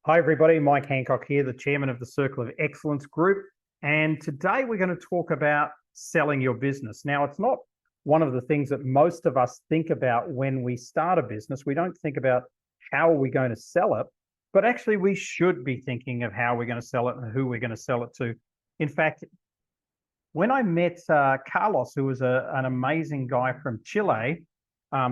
Hi, everybody. Mike Handcock here, the chairman of the Circle of Excellence Group. And today we're going to talk about selling your business. Now, it's not one of the things that most of us think about when we start a business. We don't think about how are we going to sell it, but actually we should be thinking of how we're going to sell it and who we're going to sell it to. In fact, when I met Carlos, who was an amazing guy from Chile,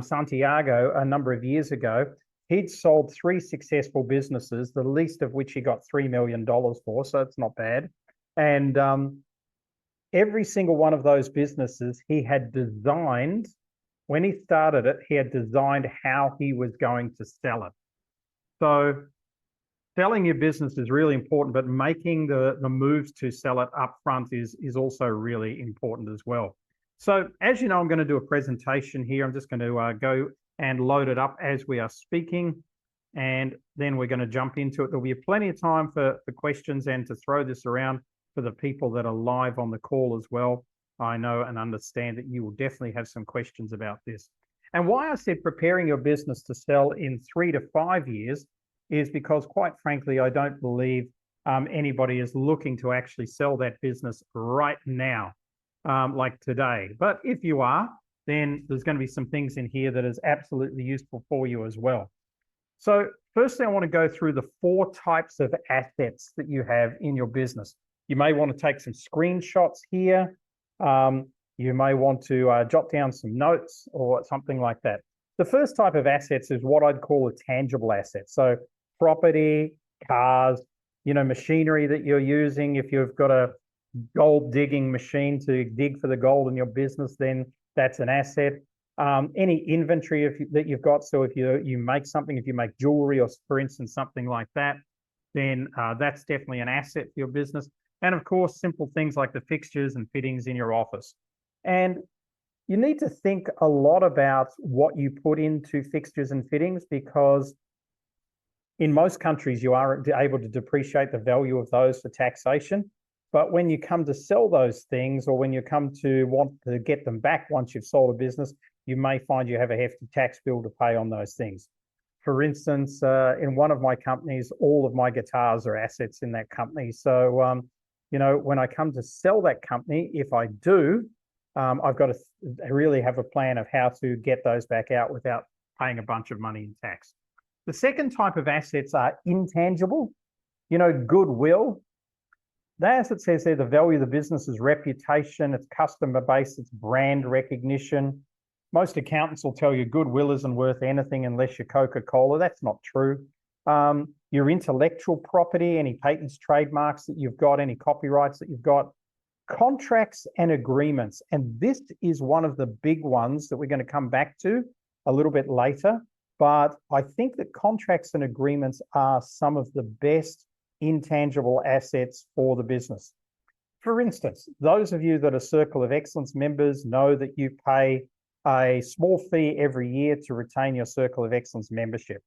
Santiago, a number of years ago, he'd sold 3 successful businesses, the least of which he got $3 million for, so it's not bad. And every single one of those businesses he had designed, when he started it, he had designed how he was going to sell it. So selling your business is really important, but making the moves to sell it up front is also really important as well. So as you know, I'm going to do a presentation here. I'm just going to go and load it up as we are speaking, and then we're going to jump into it. There'll be plenty of time for questions and to throw this around for the people that are live on the call as well. I know and understand that you will definitely have some questions about this. And why I said preparing your business to sell in 3 to 5 years is because, quite frankly, I don't believe anybody is looking to actually sell that business right now, like today. But if you are, then there's going to be some things in here that is absolutely useful for you as well. So firstly, I want to go through the 4 types of assets that you have in your business. You may want to take some screenshots here. You may want to jot down some notes or something like that. The first type of assets is what I'd call a tangible asset. So property, cars, machinery that you're using. If you've got a gold digging machine to dig for the gold in your business, then that's an asset. Any inventory that you've got. So if you make something, if you make jewelry or, for instance, something like that, then that's definitely an asset for your business. And of course, simple things like the fixtures and fittings in your office. And you need to think a lot about what you put into fixtures and fittings, because in most countries you are able to depreciate the value of those for taxation. But when you come to sell those things, or when you come to want to get them back once you've sold a business, you may find you have a hefty tax bill to pay on those things. For instance, in one of my companies, all of my guitars are assets in that company. So, when I come to sell that company, if I do, I've got to really have a plan of how to get those back out without paying a bunch of money in tax. The second type of assets are intangible, goodwill. The asset says there the value of the business's reputation, its customer base, its brand recognition. Most accountants will tell you goodwill isn't worth anything unless you're Coca-Cola. That's not true. Your intellectual property, any patents, trademarks that you've got, any copyrights that you've got, contracts and agreements. And this is one of the big ones that we're going to come back to a little bit later. But I think that contracts and agreements are some of the best intangible assets for the business. For instance, those of you that are Circle of Excellence members know that you pay a small fee every year to retain your Circle of Excellence membership.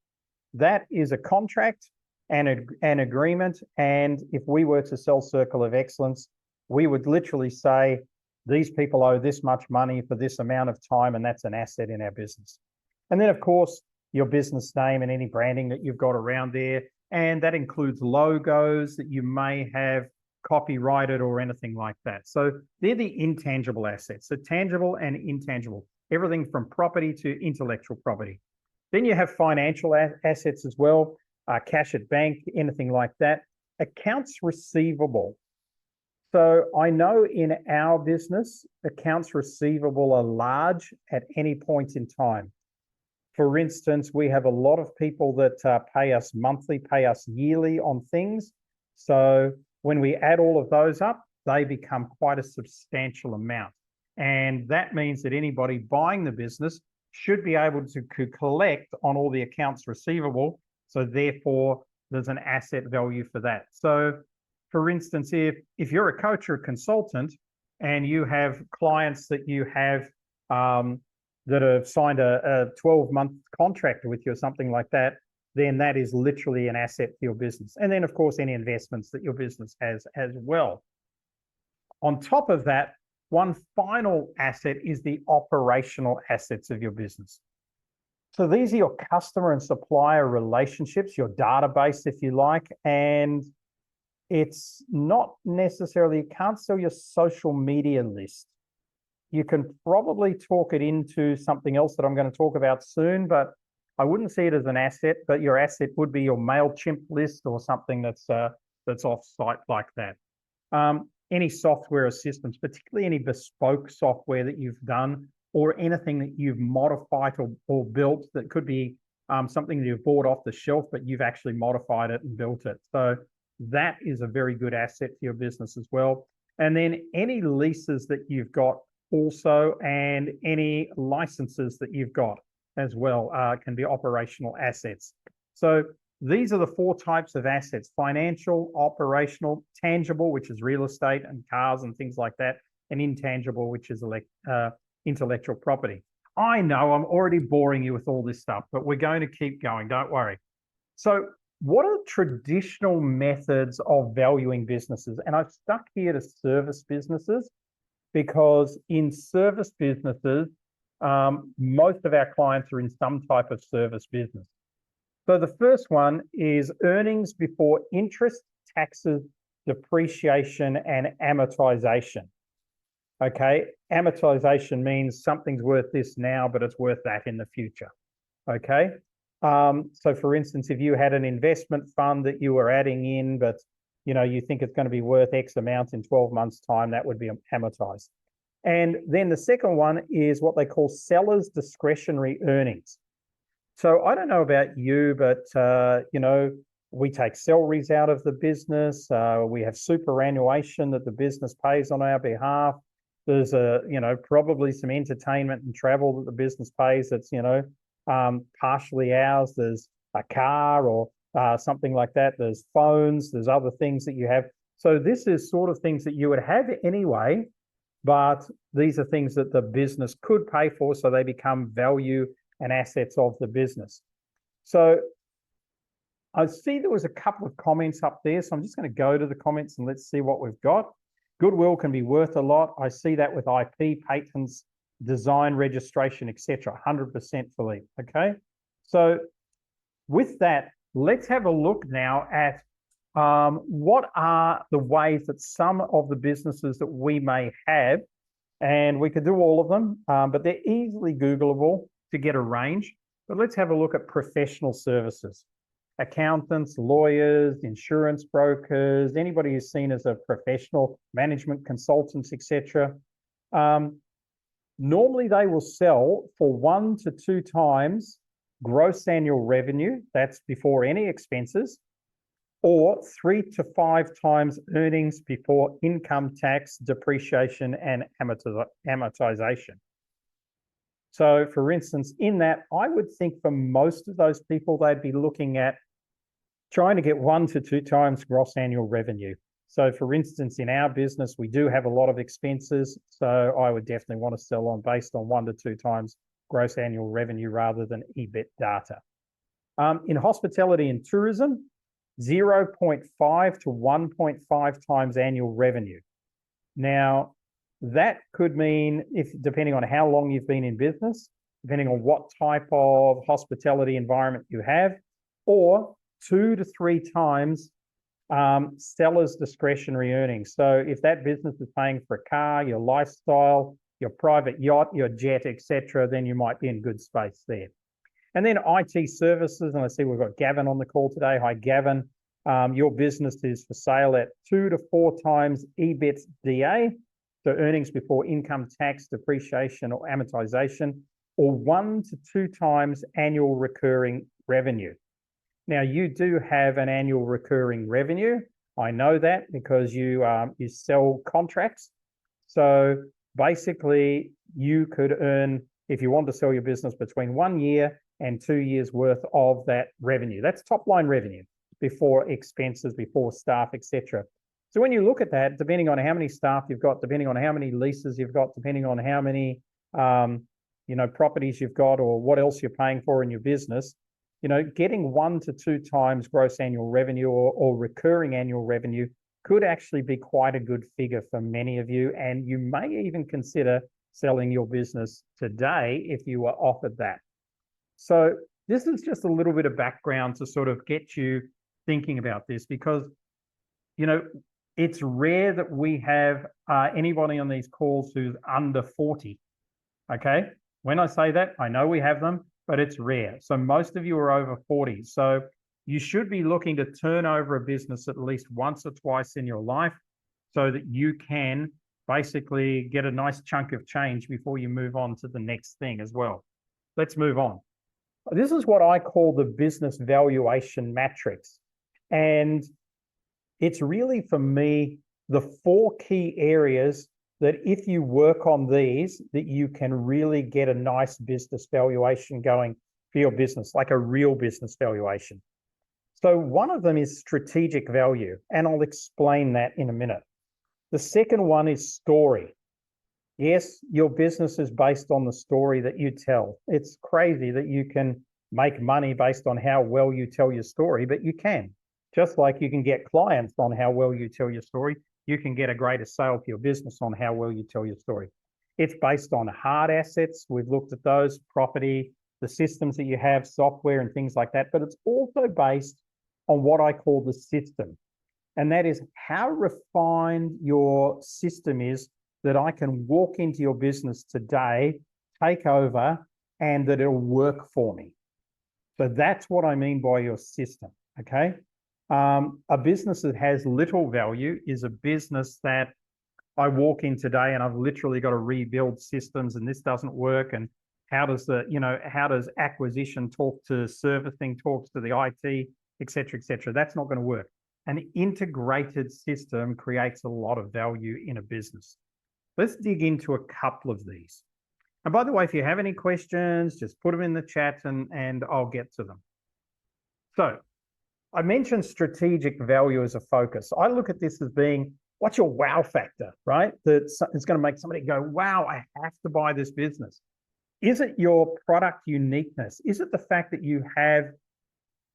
That is a contract and an agreement. And if we were to sell Circle of Excellence, we would literally say, these people owe this much money for this amount of time, and that's an asset in our business. And then, of course, your business name and any branding that you've got around there. And that includes logos that you may have copyrighted or anything like that. So they're the intangible assets. So tangible and intangible, everything from property to intellectual property. Then you have financial assets as well, cash at bank, anything like that. Accounts receivable. So I know in our business, accounts receivable are large at any point in time. For instance, we have a lot of people that pay us monthly, pay us yearly on things. So when we add all of those up, they become quite a substantial amount. And that means that anybody buying the business should be able to collect on all the accounts receivable. So therefore, there's an asset value for that. So for instance, if you're a coach or a consultant and you have clients that you have that have signed a 12-month contract with you or something like that, then that is literally an asset for your business. And then, of course, any investments that your business has as well. On top of that, one final asset is the operational assets of your business. So these are your customer and supplier relationships, your database, if you like, and it's not necessarily, you can't sell your social media list. You can probably talk it into something else that I'm going to talk about soon, but I wouldn't see it as an asset, but your asset would be your MailChimp list or something that's off-site like that. Any software or systems, particularly any bespoke software that you've done or anything that you've modified or built that could be something that you've bought off the shelf, but you've actually modified it and built it. So that is a very good asset for your business as well. And then any leases that you've got also, and any licenses that you've got as well can be operational assets. So these are the 4 types of assets: financial, operational, tangible, which is real estate and cars and things like that, and intangible, which is intellectual property. I know I'm already boring you with all this stuff, but we're going to keep going, don't worry. So what are traditional methods of valuing businesses? And I've stuck here to service businesses because in service businesses, most of our clients are in some type of service business. So the first one is earnings before interest, taxes, depreciation, and amortization. Okay, amortization means something's worth this now, but it's worth that in the future. Okay, so for instance, if you had an investment fund that you were adding in, but you think it's going to be worth X amount in 12 months' time, that would be amortized. And then the second one is what they call seller's discretionary earnings. So I don't know about you, but we take salaries out of the business. We have superannuation that the business pays on our behalf. There's probably some entertainment and travel that the business pays that's partially ours. There's a car or something like that. There's phones. There's other things that you have. So this is sort of things that you would have anyway, but these are things that the business could pay for, so they become value and assets of the business. So I see there was a couple of comments up there, so I'm just going to go to the comments and let's see what we've got. Goodwill can be worth a lot. I see that with IP, patents, design, registration, etc. 100% Philippe. Okay, so with that, let's have a look now at what are the ways that some of the businesses that we may have, and we could do all of them, but they're easily Googleable to get a range. But let's have a look at professional services. Accountants, lawyers, insurance brokers, anybody who's seen as a professional, management consultants, etc. Normally they will sell for 1 to 2 times gross annual revenue, that's before any expenses, or 3 to 5 times earnings before income tax, depreciation, and amortization. So for instance, in that, I would think for most of those people, they'd be looking at trying to get 1 to 2 times gross annual revenue. So for instance, in our business, we do have a lot of expenses. So I would definitely want to sell on based on 1 to 2 times gross annual revenue rather than EBIT data. In hospitality and tourism, 0.5 to 1.5 times annual revenue. Now, that could mean, depending on how long you've been in business, depending on what type of hospitality environment you have, or 2 to 3 times seller's discretionary earnings. So if that business is paying for a car, your lifestyle, your private yacht, your jet, etc., then you might be in good space there. And then IT services, and I see we've got Gavin on the call today. Hi, Gavin. Your business is for sale at 2 to 4 times EBITDA, so earnings before income tax, depreciation, or amortization, or 1 to 2 times annual recurring revenue. Now, you do have an annual recurring revenue. I know that because you sell contracts. So basically, you could earn, if you want to sell your business, between 1 year and 2 years worth of that revenue. That's top line revenue before expenses, before staff, etc. So when you look at that, depending on how many staff you've got, depending on how many leases you've got, depending on how many properties you've got, or what else you're paying for in your business, getting 1 to 2 times gross annual revenue or recurring annual revenue could actually be quite a good figure for many of you. And you may even consider selling your business today if you were offered that. So this is just a little bit of background to sort of get you thinking about this, because, you know, it's rare that we have anybody on these calls who's under 40. Okay. When I say that, I know we have them, but it's rare. So most of you are over 40. So you should be looking to turn over a business at least once or twice in your life so that you can basically get a nice chunk of change before you move on to the next thing as well. Let's move on. This is what I call the business valuation matrix. And it's really, for me, the 4 key areas that if you work on these, that you can really get a nice business valuation going for your business, like a real business valuation. So one of them is strategic value, and I'll explain that in a minute. The second one is story. Yes, your business is based on the story that you tell. It's crazy that you can make money based on how well you tell your story, but you can. Just like you can get clients on how well you tell your story, you can get a greater sale for your business on how well you tell your story. It's based on hard assets. We've looked at those, property, the systems that you have, software and things like that, but it's also based on what I call the system. And that is how refined your system is, that I can walk into your business today, take over, and that it'll work for me. So that's what I mean by your system, okay? A business that has little value is a business that I walk in today and I've literally got to rebuild systems, and this doesn't work. And how does how does acquisition talk to servicing, talks to the IT, et cetera, et cetera. That's not going to work. An integrated system creates a lot of value in a business. Let's dig into a couple of these. And by the way, if you have any questions, just put them in the chat and I'll get to them. So I mentioned strategic value as a focus. I look at this as being, what's your wow factor, right? That's going to make somebody go, wow, I have to buy this business. Is it your product uniqueness? Is it the fact that you have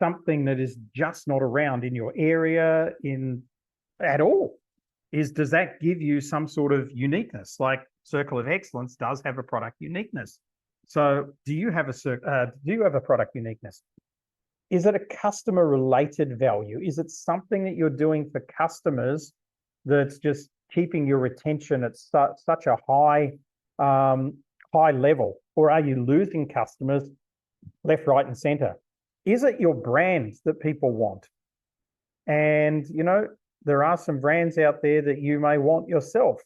something that is just not around in your area at all? Does that give you some sort of uniqueness? Like Circle of Excellence does have a product uniqueness. So do you have a product uniqueness? Is it a customer related value? Is it something that you're doing for customers that's just keeping your retention at such a high level? Or are you losing customers left, right, and center? Is it your brand that people want? And, there are some brands out there that you may want yourself.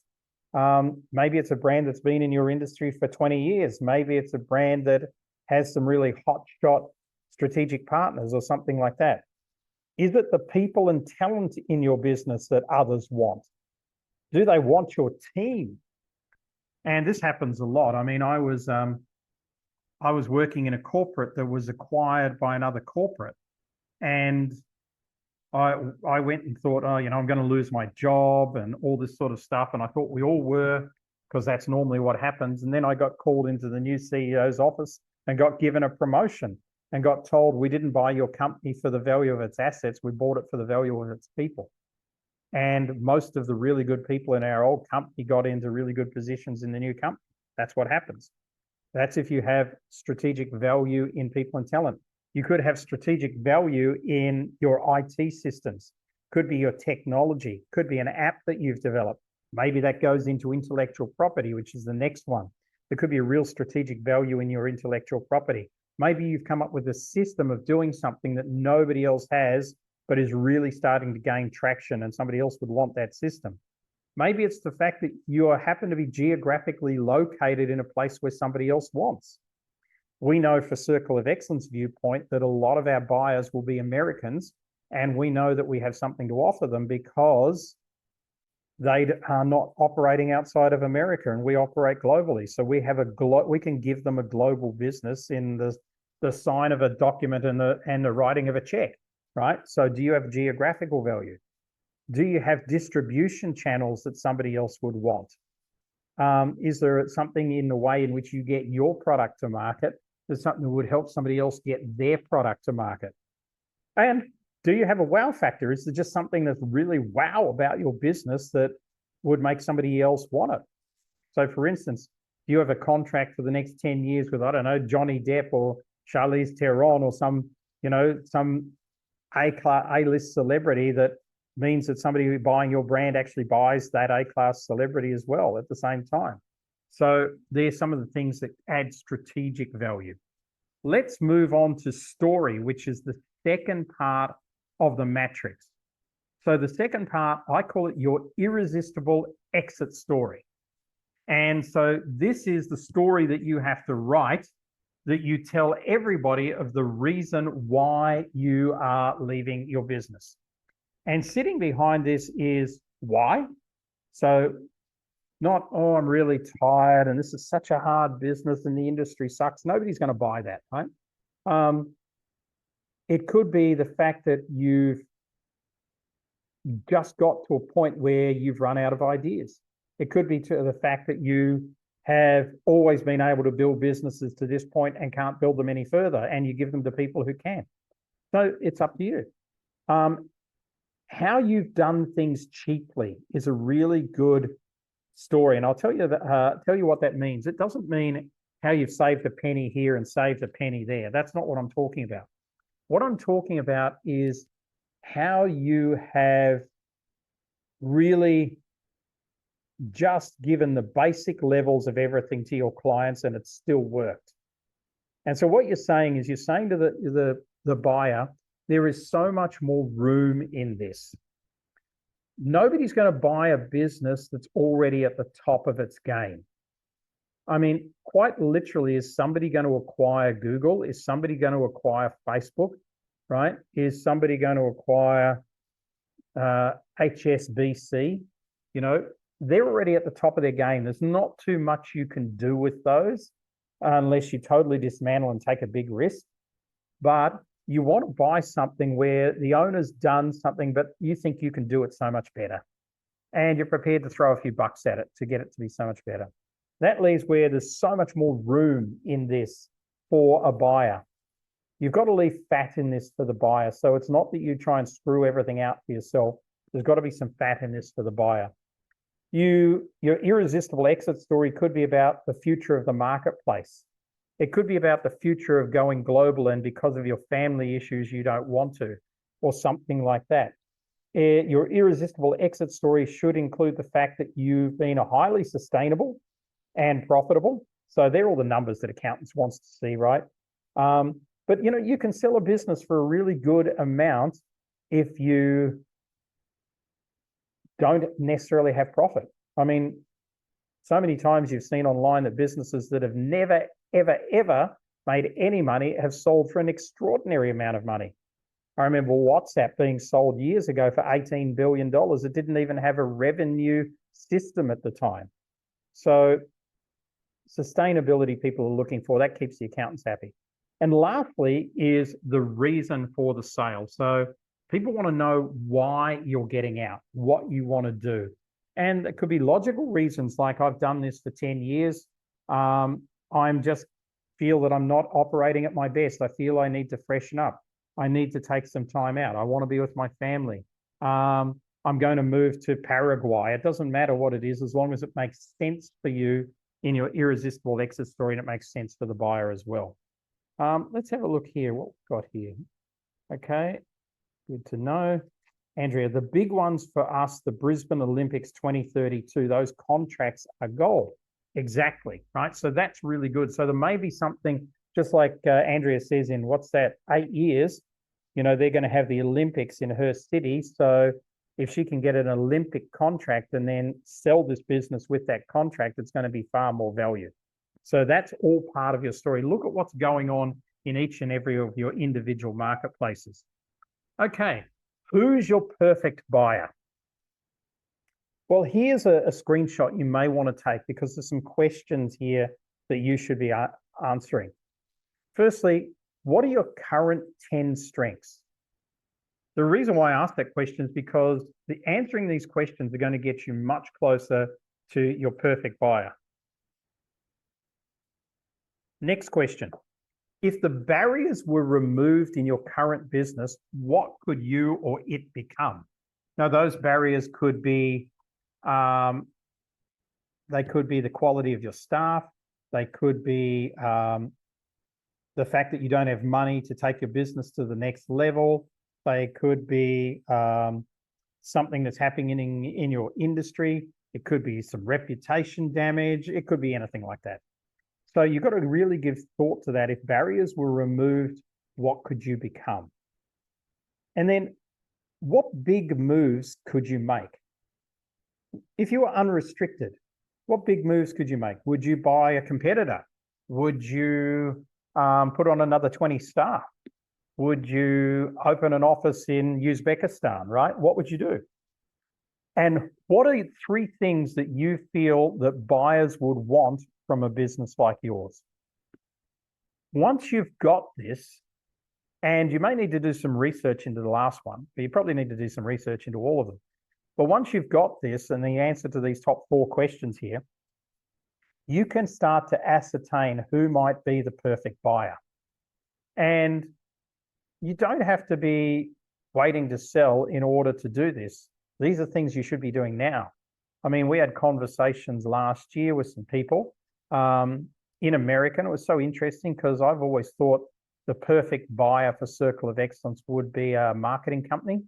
Maybe it's a brand that's been in your industry for 20 years. Maybe it's a brand that has some really hotshot strategic partners or something like that. Is it the people and talent in your business that others want? Do they want your team? And this happens a lot. I mean, I was working in a corporate that was acquired by another corporate, and I went and thought, I'm going to lose my job and all this sort of stuff. And I thought we all were, because that's normally what happens. And then I got called into the new CEO's office and got given a promotion and got told, we didn't buy your company for the value of its assets. We bought it for the value of its people. And most of the really good people in our old company got into really good positions in the new company. That's what happens. That's if you have strategic value in people and talent. You could have strategic value in your IT systems. Could be your technology. Could be an app that you've developed. Maybe that goes into intellectual property, which is the next one. There could be a real strategic value in your intellectual property. Maybe you've come up with a system of doing something that nobody else has, but is really starting to gain traction and somebody else would want that system. Maybe it's the fact that you happen to be geographically located in a place where somebody else wants. We know for Circle of Excellence viewpoint that a lot of our buyers will be Americans, and we know that we have something to offer them because they are not operating outside of America, and we operate globally. So we have we can give them a global business in the sign of a document and the writing of a check, right? So do you have geographical value? Do you have distribution channels that somebody else would want? Is there something in the way in which you get your product to market? There's something that would help somebody else get their product to market. And do you have a wow factor? Is there just something that's really wow about your business that would make somebody else want it? So for instance, do you have a contract for the next 10 years with, I don't know, Johnny Depp or Charlize Theron or some, some A-list celebrity, that means that somebody buying your brand actually buys that A-class celebrity as well at the same time. So there's some of the things that add strategic value. Let's move on to story, which is the second part of the matrix. So the second part, I call it your irresistible exit story. And so this is the story that you have to write, that you tell everybody of the reason why you are leaving your business. And sitting behind this is why. So not, oh, I'm really tired and this is such a hard business and the industry sucks. Nobody's going to buy that, right? It could be the fact that you've just got to a point where you've run out of ideas. It could be to the fact that you have always been able to build businesses to this point and can't build them any further, and you give them to people who can. So it's up to you. How you've done things cheaply is a really good story, and I'll tell you what that means. It doesn't mean how you've saved a penny here and saved a penny there. That's not what I'm talking about. What I'm talking about is how you have really just given the basic levels of everything to your clients and it's still worked. And so what you're saying is, you're saying to the buyer, there is so much more room in this. Nobody's going to buy a business that's already at the top of its game. I mean, quite literally, is somebody going to acquire Google? Is somebody going to acquire Facebook, right? Is somebody going to acquire HSBC? They're already at the top of their game. There's not too much you can do with those unless you totally dismantle and take a big risk. But you want to buy something where the owner's done something, but you think you can do it so much better. And you're prepared to throw a few bucks at it to get it to be so much better. That leaves where there's so much more room in this for a buyer. You've got to leave fat in this for the buyer. So it's not that you try and screw everything out for yourself. There's got to be some fat in this for the buyer. Your irresistible exit story could be about the future of the marketplace. It could be about the future of going global, and because of your family issues, you don't want to, or something like that. Your irresistible exit story should include the fact that you've been a highly sustainable and profitable. So they're all the numbers that accountants wants to see, right? But you can sell a business for a really good amount if you don't necessarily have profit. I mean, so many times you've seen online that businesses that have never, ever, ever made any money have sold for an extraordinary amount of money. I remember WhatsApp being sold years ago for $18 billion. It didn't even have a revenue system at the time. So sustainability people are looking for, that keeps the accountants happy. And lastly is the reason for the sale. So people want to know why you're getting out, what you want to do. And it could be logical reasons, like I've done this for 10 years. I'm just feel that I'm not operating at my best. I feel I need to freshen up. I need to take some time out. I want to be with my family. I'm going to move to Paraguay. It doesn't matter what it is, as long as it makes sense for you in your irresistible exit story and it makes sense for the buyer as well. Let's have a look here, what we've got here. Okay, good to know. Andrea, the big ones for us, the Brisbane Olympics 2032, those contracts are gold. Exactly, right? So that's really good. So there may be something, just like Andrea says, in what's that, 8 years, they're going to have the Olympics in her city. So if she can get an Olympic contract and then sell this business with that contract, it's going to be far more value. So that's all part of your story. Look at what's going on in each and every of your individual marketplaces. Okay, who's your perfect buyer? Well, here's a screenshot you may want to take, because there's some questions here that you should be answering. Firstly, what are your current 10 strengths? The reason why I asked that question is because answering these questions are going to get you much closer to your perfect buyer. Next question. If the barriers were removed in your current business, what could you or it become? Now, those barriers could be, they could be the quality of your staff. They could be the fact that you don't have money to take your business to the next level. They could be something that's happening in your industry. It could be some reputation damage. It could be anything like that. So you've got to really give thought to that. If barriers were removed, what could you become? And then what big moves could you make? If you were unrestricted, what big moves could you make? Would you buy a competitor? Would you put on another 20 staff? Would you open an office in Uzbekistan, right? What would you do? And what are 3 things that you feel that buyers would want from a business like yours? Once you've got this, and you may need to do some research into the last one, but you probably need to do some research into all of them. But once you've got this and the answer to these top 4 questions here, you can start to ascertain who might be the perfect buyer. And you don't have to be waiting to sell in order to do this. These are things you should be doing now. I mean, we had conversations last year with some people in America, and it was so interesting because I've always thought the perfect buyer for Circle of Excellence would be a marketing company.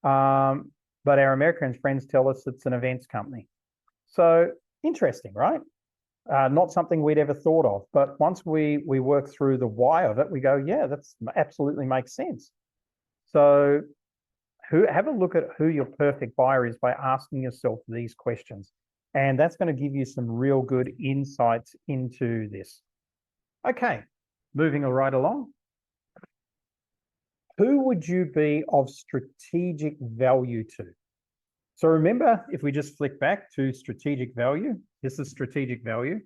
But our American friends tell us it's an events company. So interesting, right? Not something we'd ever thought of. But once we work through the why of it, we go, yeah, that's absolutely makes sense. So have a look at who your perfect buyer is by asking yourself these questions. And that's going to give you some real good insights into this. Okay, moving right along. Who would you be of strategic value to? So remember, if we just flick back to strategic value, this is strategic value.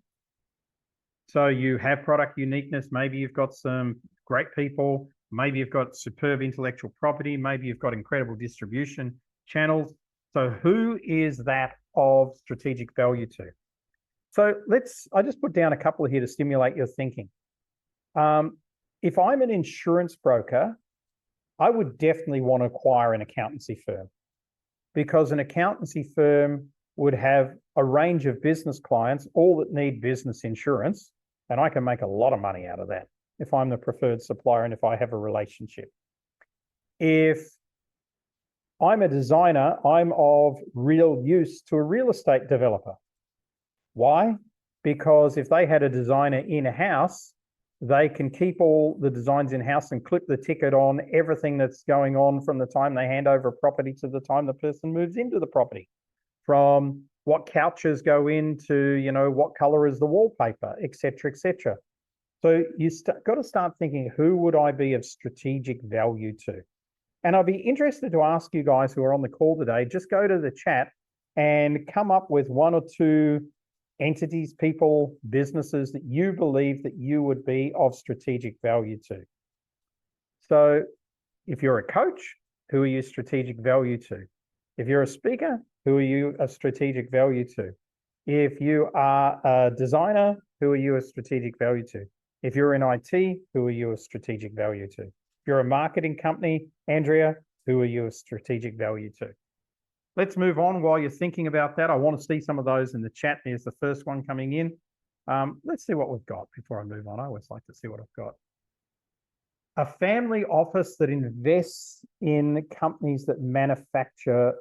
So you have product uniqueness. Maybe you've got some great people. Maybe you've got superb intellectual property. Maybe you've got incredible distribution channels. So who is that of strategic value to? So I just put down a couple here to stimulate your thinking. If I'm an insurance broker, I would definitely want to acquire an accountancy firm, because an accountancy firm would have a range of business clients, all that need business insurance, and I can make a lot of money out of that if I'm the preferred supplier and if I have a relationship. If I'm a designer, I'm of real use to a real estate developer. Why? Because if they had a designer in-house, they can keep all the designs in-house and clip the ticket on everything that's going on from the time they hand over a property to the time the person moves into the property. From what couches go into, what color is the wallpaper, et cetera, et cetera. So you got to start thinking, who would I be of strategic value to? And I'd be interested to ask you guys who are on the call today, just go to the chat and come up with 1 or 2 entities, people, businesses that you believe that you would be of strategic value to. So if you're a coach, who are you strategic value to? If you're a speaker, who are you a strategic value to? If you are a designer, who are you a strategic value to? If you're in IT, who are you a strategic value to? If you're a marketing company, Andrea, who are you a strategic value to? Let's move on while you're thinking about that. I want to see some of those in the chat. There's the first one coming in. Let's see what we've got before I move on. I always like to see what I've got. A family office that invests in companies that manufacture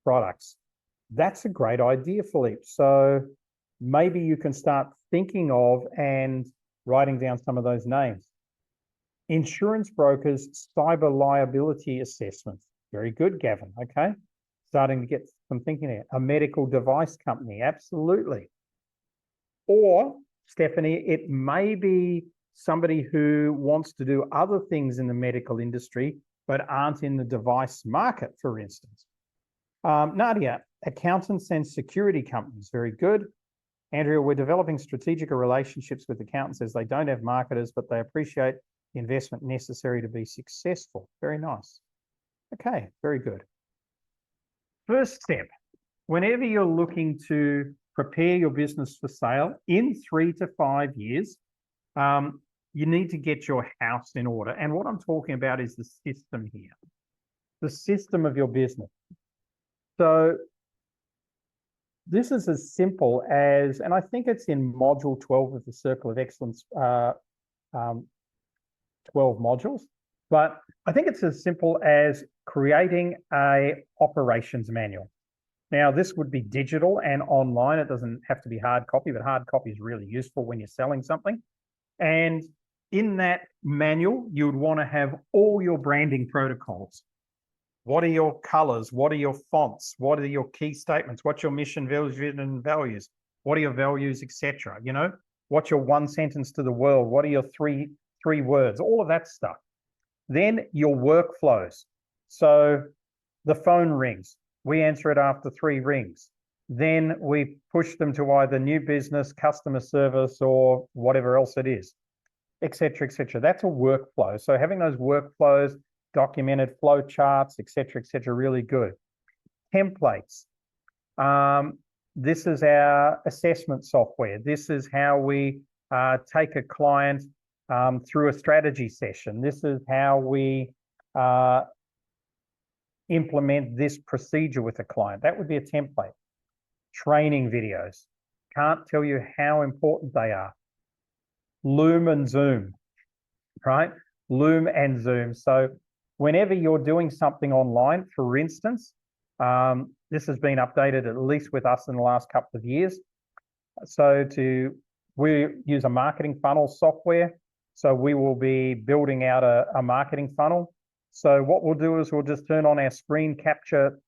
products. That's a great idea, Philippe. So maybe you can start thinking of and writing down some of those names. Insurance brokers, cyber liability assessments. Very good, Gavin. Okay. Starting to get some thinking there. A medical device company, absolutely. Or, Stephanie, it may be somebody who wants to do other things in the medical industry, but aren't in the device market, for instance. Nadia, accountants and security companies, very good. Andrea, we're developing strategic relationships with accountants as they don't have marketers, but they appreciate the investment necessary to be successful. Very nice. Okay, very good. First step, whenever you're looking to prepare your business for sale in 3 to 5 years, you need to get your house in order. And what I'm talking about is the system here, the system of your business. So this is as simple as, and I think it's in module 12 of the Circle of Excellence 12 modules. But I think it's as simple as creating a operations manual. Now, this would be digital and online. It doesn't have to be hard copy, but hard copy is really useful when you're selling something. And in that manual, you would want to have all your branding protocols. What are your colors? What are your fonts? What are your key statements? What's your mission, vision, and values? What are your values, etc.? You know, what's your one sentence to the world? What are your three words? All of that stuff. Then your workflows. So the phone rings. We answer it after 3 rings. Then we push them to either new business, customer service, or whatever else it is, etc., etc. That's a workflow. So having those workflows, documented flow charts, etc., etc., really good. Templates. This is our assessment software. This is how we take a client through a strategy session. This is how we implement this procedure with a client. That would be a template. Training videos. Can't tell you how important they are. Loom and Zoom, right? Loom and Zoom. So whenever you're doing something online, for instance, this has been updated at least with us in the last couple of years. So we use a marketing funnel software. So we will be building out a marketing funnel. So what we'll do is we'll just turn on our screen capture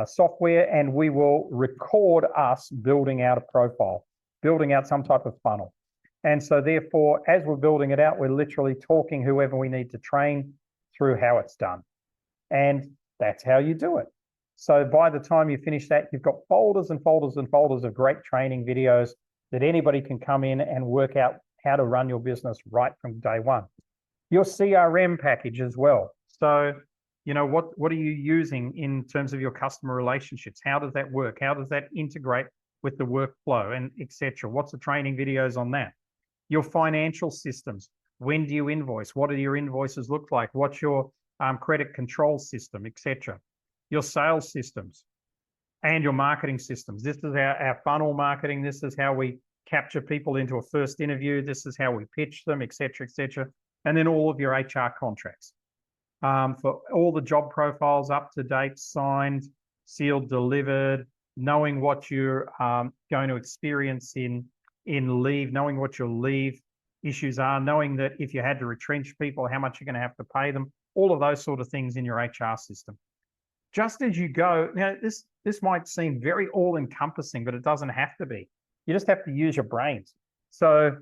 software, and we will record us building out a profile, building out some type of funnel. And so therefore, as we're building it out, we're literally talking whoever we need to train through how it's done. And that's how you do it. So by the time you finish that, you've got folders and folders and folders of great training videos that anybody can come in and work out how to run your business right from day one. Your CRM package as well. So, you know, what are you using in terms of your customer relationships? How does that work? How does that integrate with the workflow and etc.? What's the training videos on that? Your financial systems. When do you invoice? What do your invoices look like? What's your credit control system, etc.? Your sales systems and your marketing systems. This is our funnel marketing. This is how we capture people into a first interview. This is how we pitch them, etc., etc. And then all of your HR contracts. For all the job profiles, up to date, signed, sealed, delivered, knowing what you're going to experience in leave, knowing what your leave issues are, knowing that if you had to retrench people, how much you're going to have to pay them, all of those sort of things in your HR system. Just as you go, now this might seem very all-encompassing, but it doesn't have to be. You just have to use your brains. So,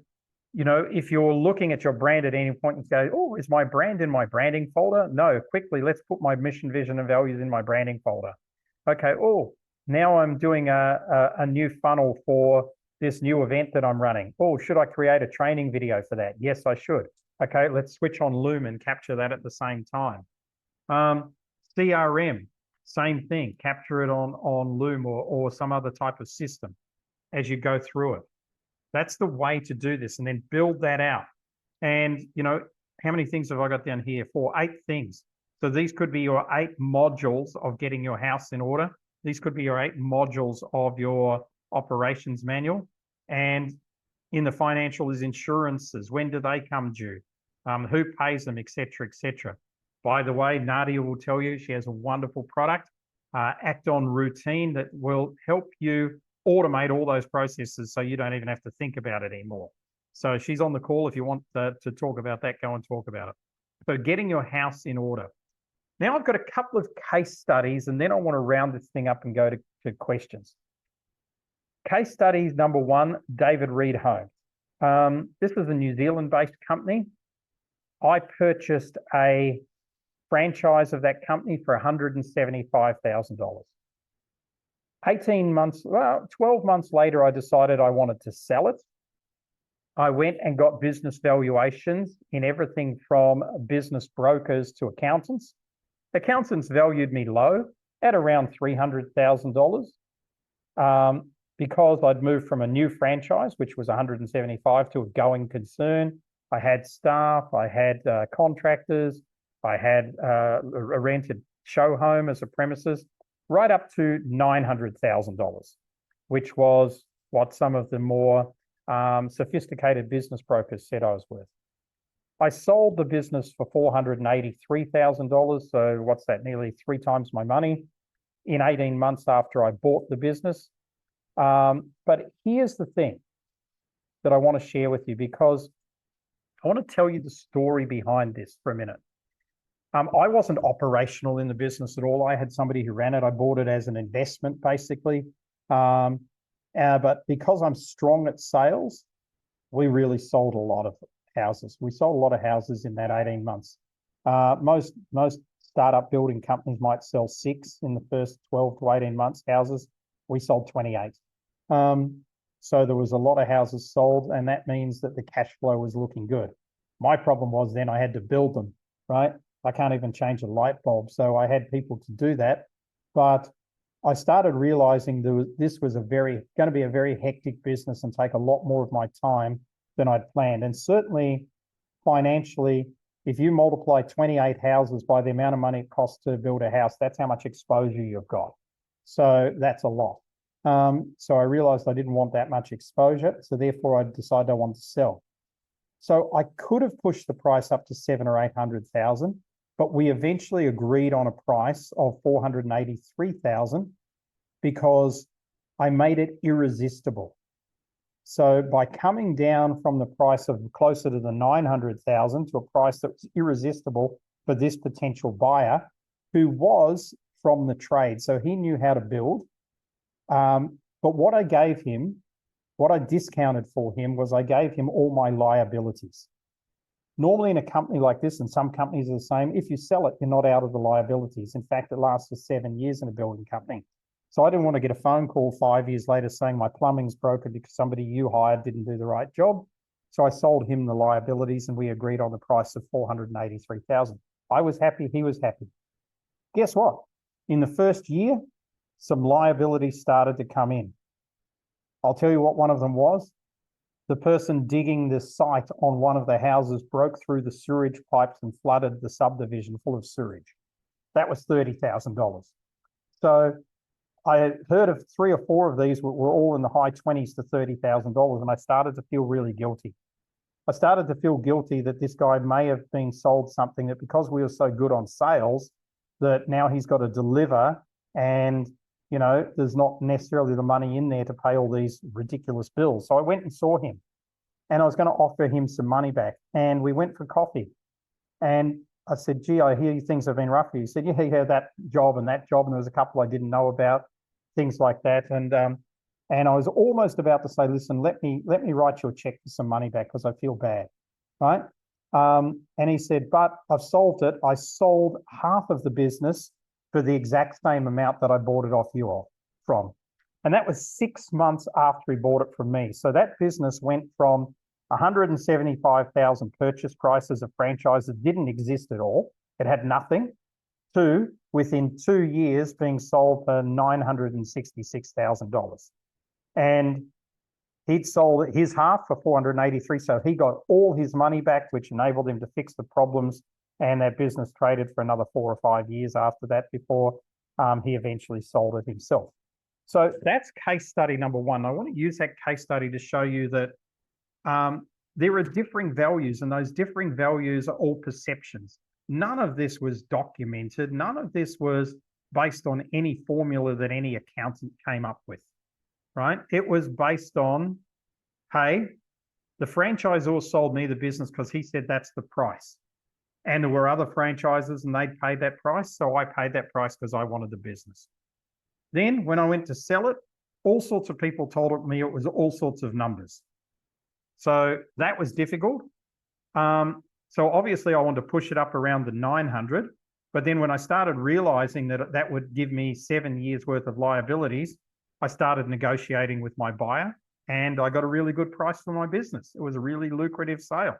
you know, if you're looking at your brand at any point and go, oh, is my brand in my branding folder? No, quickly, let's put my mission, vision, and values in my branding folder. Okay, oh, now I'm doing a new funnel for this new event that I'm running. Oh, should I create a training video for that? Yes, I should. Okay, let's switch on Loom and capture that at the same time. CRM, same thing. Capture it on Loom or some other type of system as you go through it. That's the way to do this, and then build that out. And, you know, how many things have I got down here? 8 things. So these could be your 8 modules of getting your house in order. These could be your 8 modules of your operations manual. And in the financial is insurances. When do they come due? Who pays them, etc., etc. By the way, Nadia will tell you she has a wonderful product, Act On Routine, that will help you automate all those processes so you don't even have to think about it anymore. So she's on the call. If you want to talk about that, go and talk about it. So getting your house in order. Now I've got a couple of case studies, and then I want to round this thing up and go to questions. Case studies number 1, David Reed Homes. This is a New Zealand-based company. I purchased a franchise of that company for $175,000. 12 months later, I decided I wanted to sell it. I went and got business valuations in everything from business brokers to accountants. Accountants valued me low at around $300,000 because I'd moved from a new franchise, which was 175, to a going concern. I had staff, I had contractors, I had a rented show home as a premises, right up to $900,000, which was what some of the more sophisticated business brokers said I was worth. I sold the business for $483,000. So what's that? Nearly 3 times my money in 18 months after I bought the business. But here's the thing that I want to share with you, because I want to tell you the story behind this for a minute. I wasn't operational in the business at all. I had somebody who ran it. I bought it as an investment, basically. But because I'm strong at sales, we really sold a lot of houses. We sold a lot of houses in that 18 months. Most startup building companies might sell 6 in the first 12 to 18 months houses. We sold 28. So there was a lot of houses sold, and that means that the cash flow was looking good. My problem was then I had to build them, right? I can't even change a light bulb. So I had people to do that. But I started realizing this was going to be a very hectic business and take a lot more of my time than I'd planned. And certainly financially, if you multiply 28 houses by the amount of money it costs to build a house, that's how much exposure you've got. So that's a lot. So I realized I didn't want that much exposure. So therefore I decided I wanted to sell. So I could have pushed the price up to 700,000 or 800,000, but we eventually agreed on a price of 483,000 because I made it irresistible. So by coming down from the price of closer to the 900,000 to a price that was irresistible for this potential buyer, who was from the trade, so he knew how to build. But what I gave him, what I discounted for him, was I gave him all my liabilities. Normally in a company like this, and some companies are the same, if you sell it, you're not out of the liabilities. In fact, it lasts for 7 years in a building company. So I didn't want to get a phone call 5 years later saying my plumbing's broken because somebody you hired didn't do the right job. So I sold him the liabilities and we agreed on the price of 483,000. I was happy, he was happy. Guess what? In the first year, some liabilities started to come in. I'll tell you what one of them was. The person digging the site on one of the houses broke through the sewage pipes and flooded the subdivision full of sewage. That was $30,000. So I had heard of 3 or 4 of these were all in the high 20s to $30,000, and I started to feel really guilty. I started to feel guilty that this guy may have been sold something that, because we were so good on sales, that now he's got to deliver, and you know, there's not necessarily the money in there to pay all these ridiculous bills. So I went and saw him, and I was going to offer him some money back, and we went for coffee. And I said, gee, I hear things have been rough for you. He said, yeah, he had that job, and there was a couple I didn't know about, things like that. And I was almost about to say, listen, let me write you a check for some money back because I feel bad, right? And he said, but I've solved it. I sold half of the business for the exact same amount that I bought it off you from. And that was 6 months after he bought it from me. So that business went from 175,000 purchase price as a franchise that didn't exist at all. It had nothing, to within 2 years being sold for $966,000. And he'd sold his half for 483. So he got all his money back, which enabled him to fix the problems. And that business traded for another 4 or 5 years after that before he eventually sold it himself. So that's case study number 1. I want to use that case study to show you that there are differing values, and those differing values are all perceptions. None of this was documented. None of this was based on any formula that any accountant came up with, right? It was based on, hey, the franchisor sold me the business because he said that's the price. And there were other franchises and they'd paid that price. So I paid that price because I wanted the business. Then when I went to sell it, all sorts of people told me it was all sorts of numbers. So that was difficult. So obviously I wanted to push it up around the 900. But then when I started realizing that that would give me 7 years worth of liabilities, I started negotiating with my buyer and I got a really good price for my business. It was a really lucrative sale.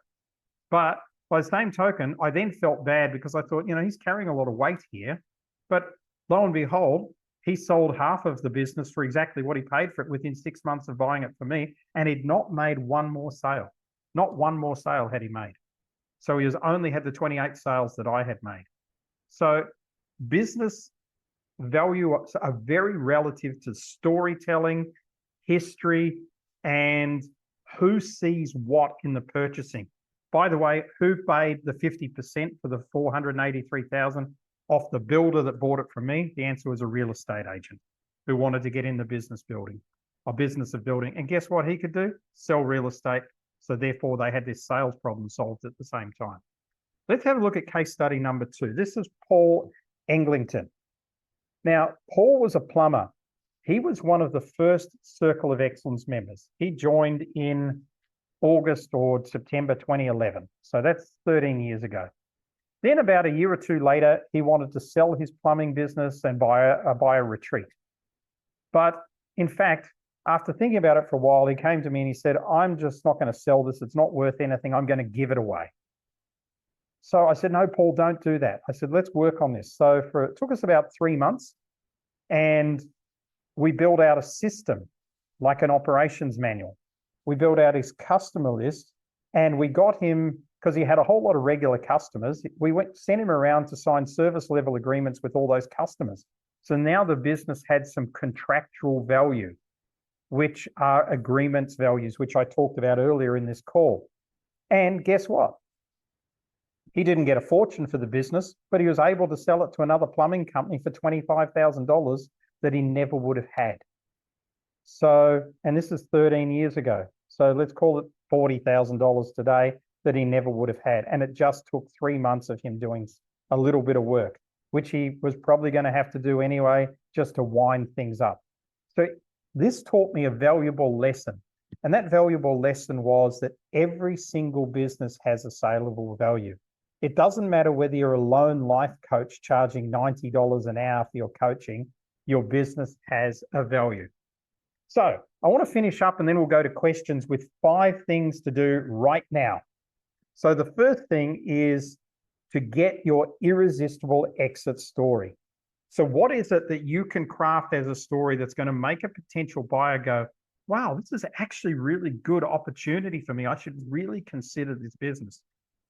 But by the same token, I then felt bad because I thought, you know, he's carrying a lot of weight here. But lo and behold, he sold half of the business for exactly what he paid for it within 6 months of buying it for me. And he'd not made one more sale. Not one more sale had he made. So he only had the 28 sales that I had made. So business value are very relative to storytelling, history, and who sees what in the purchasing. By the way, who paid the 50% for the $483,000 off the builder that bought it from me? The answer was a real estate agent who wanted to get in the business of building. And guess what he could do? Sell real estate. So therefore, they had this sales problem solved at the same time. Let's have a look at case study number 2. This is Paul Englington. Now, Paul was a plumber. He was one of the first Circle of Excellence members. He joined in August or September 2011. So that's 13 years ago. Then about a year or two later, he wanted to sell his plumbing business and buy a retreat. But in fact, after thinking about it for a while, he came to me and he said, I'm just not going to sell this. It's not worth anything. I'm going to give it away. So I said, no, Paul, don't do that. I said, let's work on this. So it took us about 3 months, and we built out a system like an operations manual. We built out his customer list, and we got him, because he had a whole lot of regular customers, sent him around to sign service level agreements with all those customers. So now the business had some contractual value, which are agreements values, which I talked about earlier in this call. And guess what? He didn't get a fortune for the business, but he was able to sell it to another plumbing company for $25,000 that he never would have had. So, and this is 13 years ago. So let's call it $40,000 today that he never would have had. And it just took 3 months of him doing a little bit of work, which he was probably going to have to do anyway, just to wind things up. So this taught me a valuable lesson. And that valuable lesson was that every single business has a saleable value. It doesn't matter whether you're a lone life coach charging $90 an hour for your coaching, your business has a value. So I want to finish up and then we'll go to questions with 5 things to do right now. So the first thing is to get your irresistible exit story. So what is it that you can craft as a story that's going to make a potential buyer go, wow, this is actually really good opportunity for me. I should really consider this business.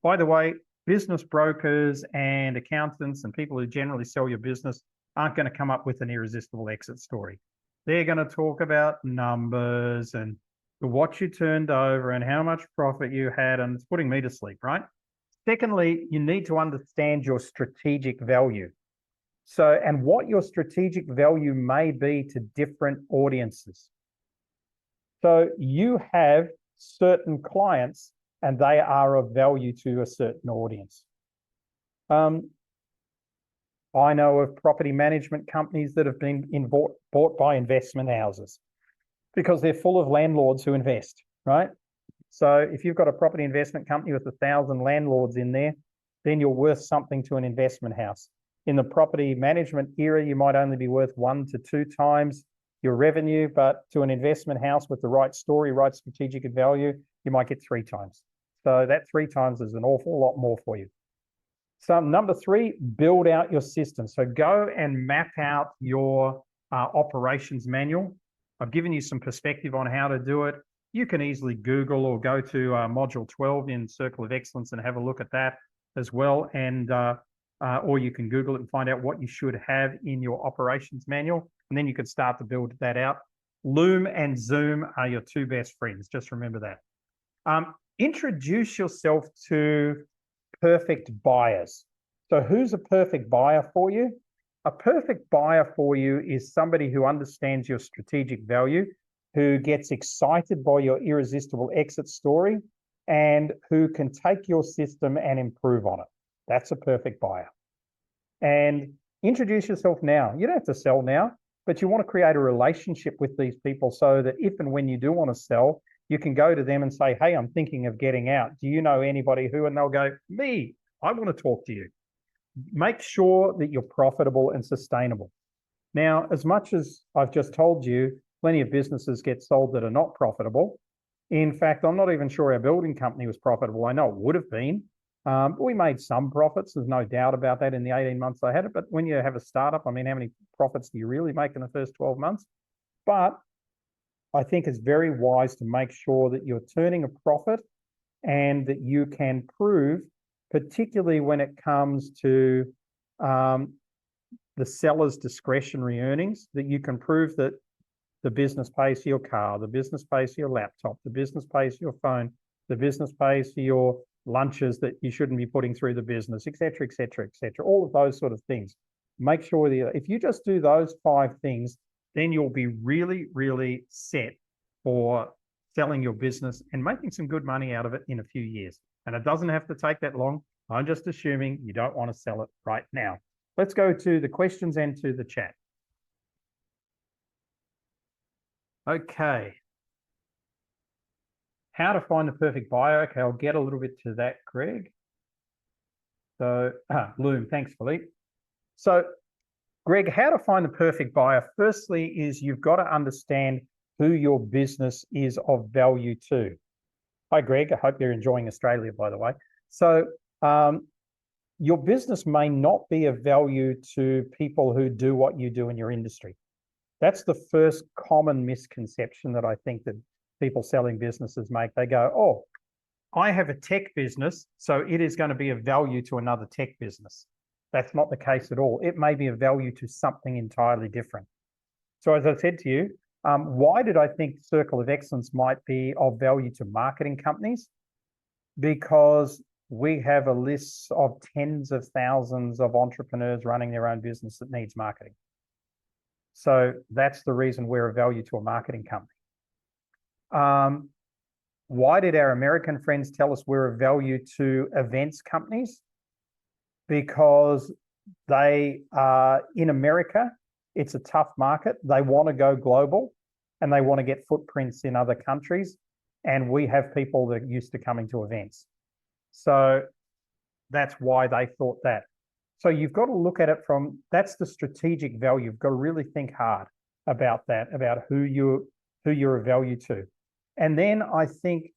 By the way, business brokers and accountants and people who generally sell your business aren't going to come up with an irresistible exit story. They're going to talk about numbers and what you turned over and how much profit you had, and it's putting me to sleep, right? Secondly, you need to understand your strategic value. So, and what your strategic value may be to different audiences. So you have certain clients and they are of value to a certain audience. I know of property management companies that have been bought by investment houses because they're full of landlords who invest, right? So if you've got a property investment company with 1,000 landlords in there, then you're worth something to an investment house. In the property management era, you might only be worth 1 to 2 times your revenue, but to an investment house with the right story, right strategic value, you might get 3 times. So that 3 times is an awful lot more for you. So number 3, build out your system. So go and map out your operations manual. I've given you some perspective on how to do it. You can easily Google or go to module 12 in Circle of Excellence and have a look at that as well. And or you can Google it and find out what you should have in your operations manual. And then you can start to build that out. Loom and Zoom are your 2 best friends. Just remember that. Introduce yourself to perfect buyers. So who's a perfect buyer for you? A perfect buyer for you is somebody who understands your strategic value, who gets excited by your irresistible exit story, and who can take your system and improve on it. That's a perfect buyer. And introduce yourself now. You don't have to sell now, but you want to create a relationship with these people so that if and when you do want to sell, you can go to them and say, hey, I'm thinking of getting out. Do you know anybody who? And they'll go, me, I want to talk to you. Make sure that you're profitable and sustainable. Now, as much as I've just told you, plenty of businesses get sold that are not profitable. In fact, I'm not even sure our building company was profitable. I know it would have been. We made some profits. There's no doubt about that in the 18 months I had it. But when you have a startup, I mean, how many profits do you really make in the first 12 months? But I think it's very wise to make sure that you're turning a profit and that you can prove, particularly when it comes to the seller's discretionary earnings, that you can prove that The business pays for your car, the business pays for your laptop, the business pays for your phone, the business pays for your lunches that you shouldn't be putting through the business, et cetera, et cetera, et cetera. All of those sort of things. Make sure that if you just do those 5 things, then you'll be really, really set for selling your business and making some good money out of it in a few years. And it doesn't have to take that long. I'm just assuming you don't want to sell it right now. Let's go to the questions and to the chat. Okay. How to find the perfect buyer. Okay, I'll get a little bit to that, Greg. So, Loom, thanks, Philippe. So, Greg, how to find the perfect buyer? Firstly, is you've got to understand who your business is of value to. Hi, Greg. I hope you're enjoying Australia, by the way. So, your business may not be of value to people who do what you do in your industry. That's the first common misconception that I think that people selling businesses make. They go, oh, I have a tech business, so it is going to be of value to another tech business. That's not the case at all. It may be of value to something entirely different. So as I said to you, why did I think Circle of Excellence might be of value to marketing companies? Because we have a list of tens of thousands of entrepreneurs running their own business that needs marketing. So that's the reason we're of value to a marketing company. Why did our American friends tell us we're of value to events companies? Because they are in America, it's a tough market. They want to go global and they want to get footprints in other countries. And we have people that are used to coming to events. So that's why they thought that. So you've got to look at it from, that's the strategic value. You've got to really think hard about that, about who you're of value to. And then I think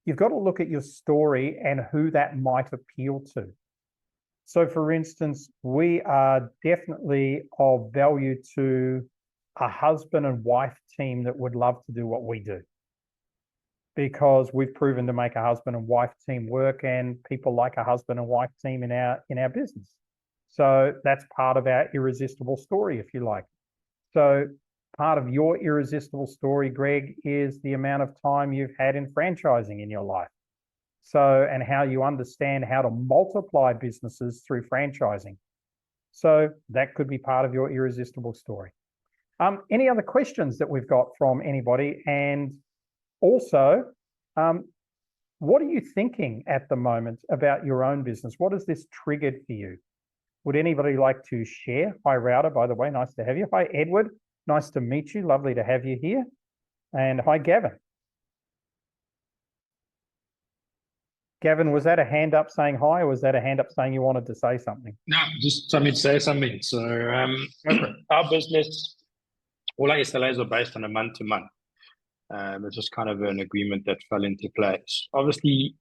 you've got to look at your story and who that might appeal to. So for instance, we are definitely of value to a husband and wife team that would love to do what we do, because we've proven to make a husband and wife team work, and people like a husband and wife team in our business. So that's part of our irresistible story, if you like. So part of your irresistible story, Greg, is the amount of time you've had in franchising in your life. So, and how you understand how to multiply businesses through franchising. So that could be part of your irresistible story. Any other questions that we've got from anybody? And also, what are you thinking at the moment about your own business? What has this triggered for you? Would anybody like to share? Hi, Rowder, by the way, nice to have you. Hi, Edward, nice to meet you. Lovely to have you here. And hi, Gavin. Gavin, was that a hand up saying hi, or was that a hand up saying you wanted to say something? No, just something to say something. So our business, all our SLAs are based on a month-to-month. It's just kind of an agreement that fell into place. Obviously,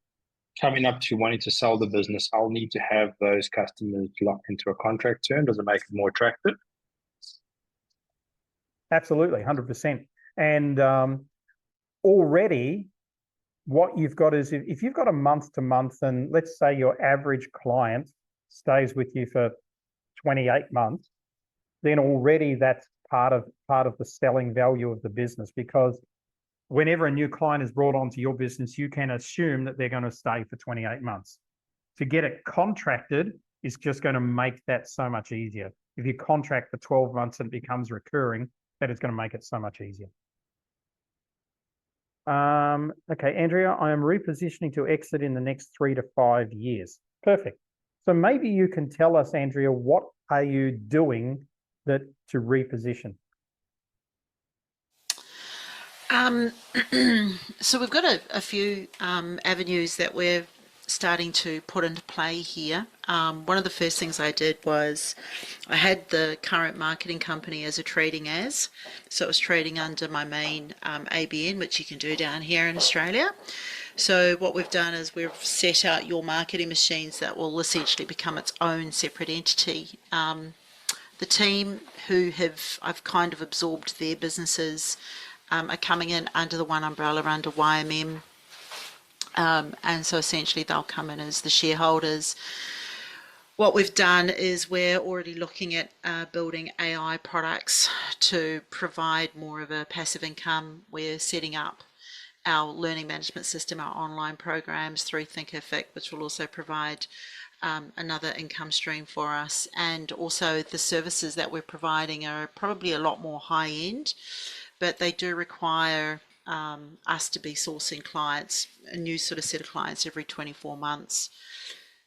coming up to wanting to sell the business, I'll need to have those customers locked into a contract term. Does it make it more attractive? Absolutely, 100%. And already what you've got is, if you've got a month-to-month, and let's say your average client stays with you for 28 months, then already that's part of the selling value of the business, because whenever a new client is brought onto your business, you can assume that they're going to stay for 28 months. To get it contracted is just going to make that so much easier. If you contract for 12 months and it becomes recurring, that is going to make it so much easier. Okay, Andrea, I am repositioning to exit in the next 3 to 5 years. Perfect. So maybe you can tell us, Andrea, what are you doing to reposition? So we've got a few avenues that we're starting to put into play here. One of the first things I did was I had the current marketing company as a trading as, so it was trading under my main ABN, which you can do down here in Australia. So what we've done is we've set out your marketing machines that will essentially become its own separate entity. The team I've kind of absorbed their businesses are coming in under the one umbrella under YMM. And so essentially they'll come in as the shareholders. What we've done is we're already looking at building AI products to provide more of a passive income. We're setting up our learning management system, our online programs through Thinkific, which will also provide another income stream for us. And also the services that we're providing are probably a lot more high end, but they do require us to be sourcing clients, a new sort of set of clients every 24 months.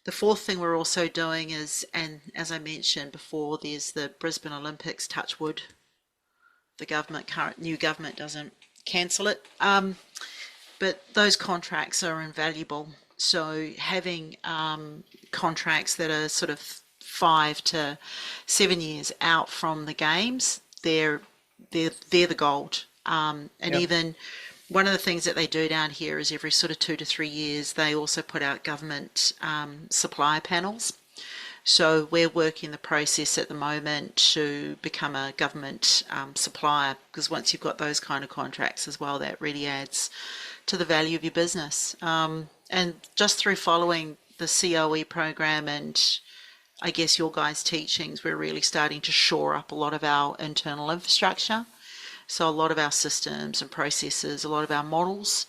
The fourth thing we're also doing is, and as I mentioned before, there's the Brisbane Olympics, touch wood, the new government doesn't cancel it. But those contracts are invaluable. So having contracts that are sort of 5 to 7 years out from the games, they're the gold. And even one of the things that they do down here is every sort of 2 to 3 years, they also put out government supplier panels. So we're working the process at the moment to become a government supplier, because once you've got those kind of contracts as well, that really adds to the value of your business. And just through following the COE program and I guess your guys' teachings, we're really starting to shore up a lot of our internal infrastructure. So a lot of our systems and processes, a lot of our models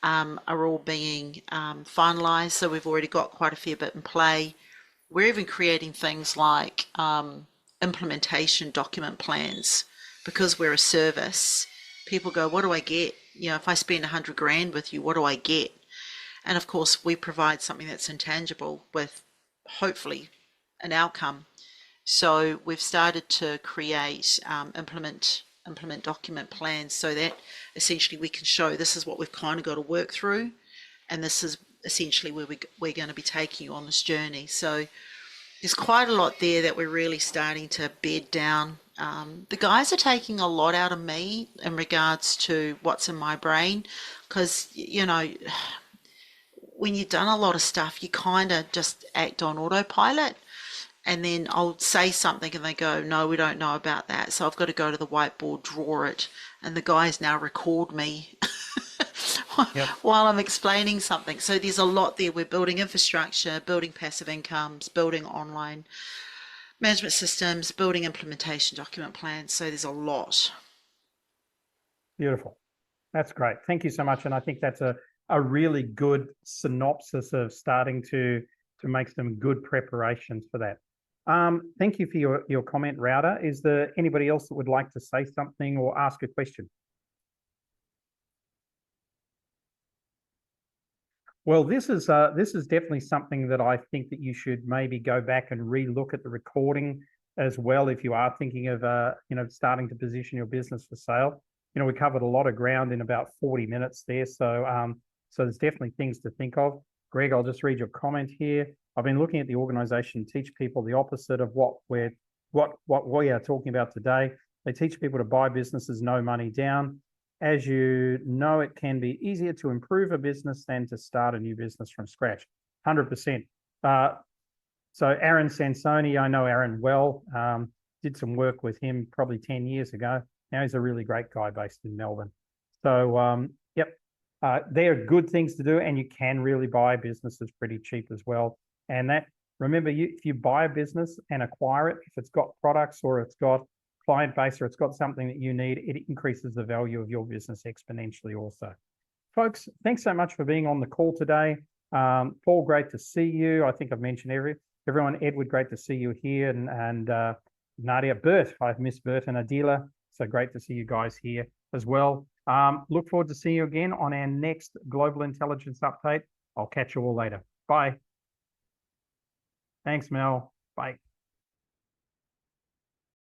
are all being finalised. So we've already got quite a fair bit in play. We're even creating things like implementation document plans, because we're a service. People go, what do I get? You know, if I spend 100 grand with you, what do I get? And of course, we provide something that's intangible with hopefully an outcome. So we've started to create implement document plans so that essentially we can show this is what we've kind of got to work through, and this is essentially where we're going to be taking you on this journey. So there's quite a lot there that we're really starting to bed down. The guys are taking a lot out of me in regards to what's in my brain, because, you know, when you've done a lot of stuff, you kind of just act on autopilot. And then I'll say something and they go, no, we don't know about that. So I've got to go to the whiteboard, draw it. And the guys now record me while I'm explaining something. So there's a lot there. We're building infrastructure, building passive incomes, building online management systems, building implementation document plans. So there's a lot. Beautiful. That's great. Thank you so much. And I think that's a really good synopsis of starting to make some good preparations for that. Thank you for your comment, Rowder. Is there anybody else that would like to say something or ask a question? Well, this is definitely something that I think that you should maybe go back and re-look at the recording as well if you are thinking of starting to position your business for sale. You know, we covered a lot of ground in about 40 minutes there, so there's definitely things to think of. Greg, I'll just read your comment here. I've been looking at the organisation teach people the opposite of what we are talking about today. They teach people to buy businesses, no money down. As you know, it can be easier to improve a business than to start a new business from scratch. 100%. So Aaron Sansoni, I know Aaron well, did some work with him probably 10 years ago. Now he's a really great guy based in Melbourne. So, they're good things to do, and you can really buy businesses pretty cheap as well. And that, remember, if you buy a business and acquire it, if it's got products or it's got client base or it's got something that you need, it increases the value of your business exponentially also. Folks, thanks so much for being on the call today. Paul, great to see you. I think I've mentioned everyone. Edward, great to see you here. And Nadia, Bert, I've missed Bert and Adila. So great to see you guys here as well. Look forward to seeing you again on our next Global Intelligence Update. I'll catch you all later. Bye. Thanks, Mel. Bye.